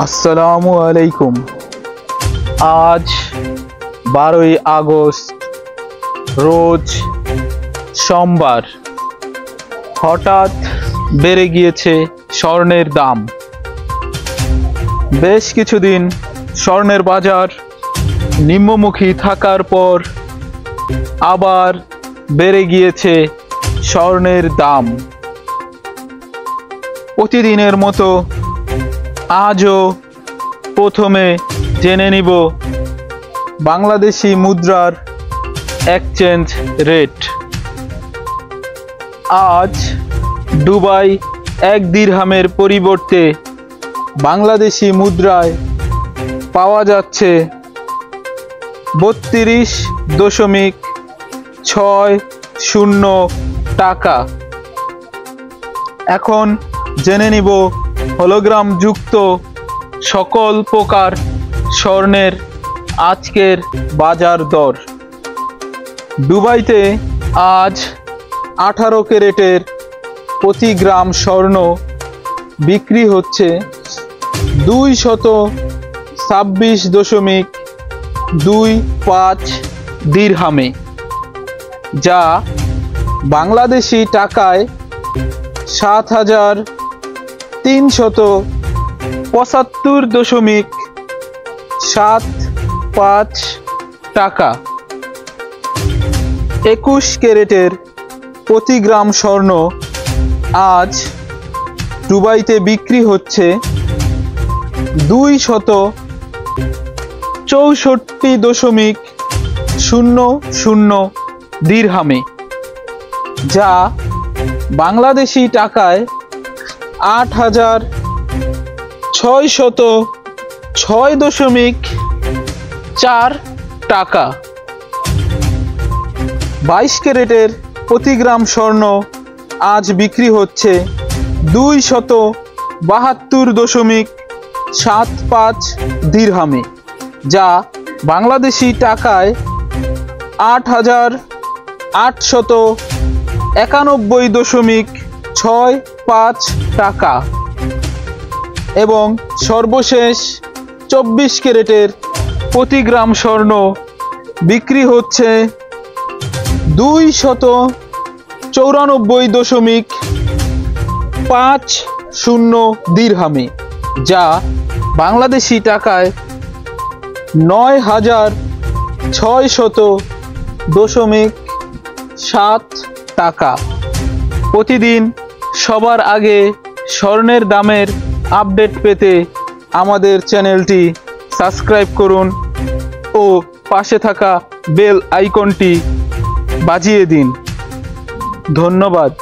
আসসালামু আলাইকুম। আজ 12ই আগস্ট, রোজ সোমবার। হঠাৎ বেড়ে গিয়েছে স্বর্ণের দাম। বেশ কিছুদিন স্বর্ণের বাজার নিম্নমুখী থাকার পর আবার বেড়ে গিয়েছে স্বর্ণের দাম। প্রতিদিনের মতো আজও প্রথমে জেনে নিব বাংলাদেশি মুদ্রার এক্সচেঞ্জ রেট। আজ দুবাই 1 দিরহামের পরিবর্তে বাংলাদেশি মুদ্রায় পাওয়া যাচ্ছে 32.60 টাকা। এখন জেনে নিব হলোগ্রাম যুক্ত সকল প্রকার স্বর্ণের আজকের বাজার দর। দুবাইতে আজ 18 ক্যারেটের প্রতি গ্রাম স্বর্ণ বিক্রি হচ্ছে 226.25 দিরহামে, যা বাংলাদেশি টাকায় 7,375.75 টাকা। 21 ক্যারেটের প্রতি গ্রাম স্বর্ণ আজ দুবাইতে বিক্রি হচ্ছে 264.00 দিরহামে, যা বাংলাদেশি টাকায় 8,606.4 টাকা। 22 ক্যারেটের প্রতি গ্রাম স্বর্ণ আজ বিক্রি হচ্ছে 272.75 দিরহামে, যা বাংলাদেশি টাকায় 8,891.65 টাকা। এবং সর্বশেষ 24 ক্যারেটের প্রতি গ্রাম স্বর্ণ বিক্রি হচ্ছে 294.50 দিরহামে, যা বাংলাদেশি টাকায় 9,600.7 টাকা। প্রতিদিন সবার আগে স্বর্ণের দামের আপডেট পেতে আমাদের চ্যানেলটি সাবস্ক্রাইব করুন ও পাশে থাকা বেল আইকনটি বাজিয়ে দিন। ধন্যবাদ।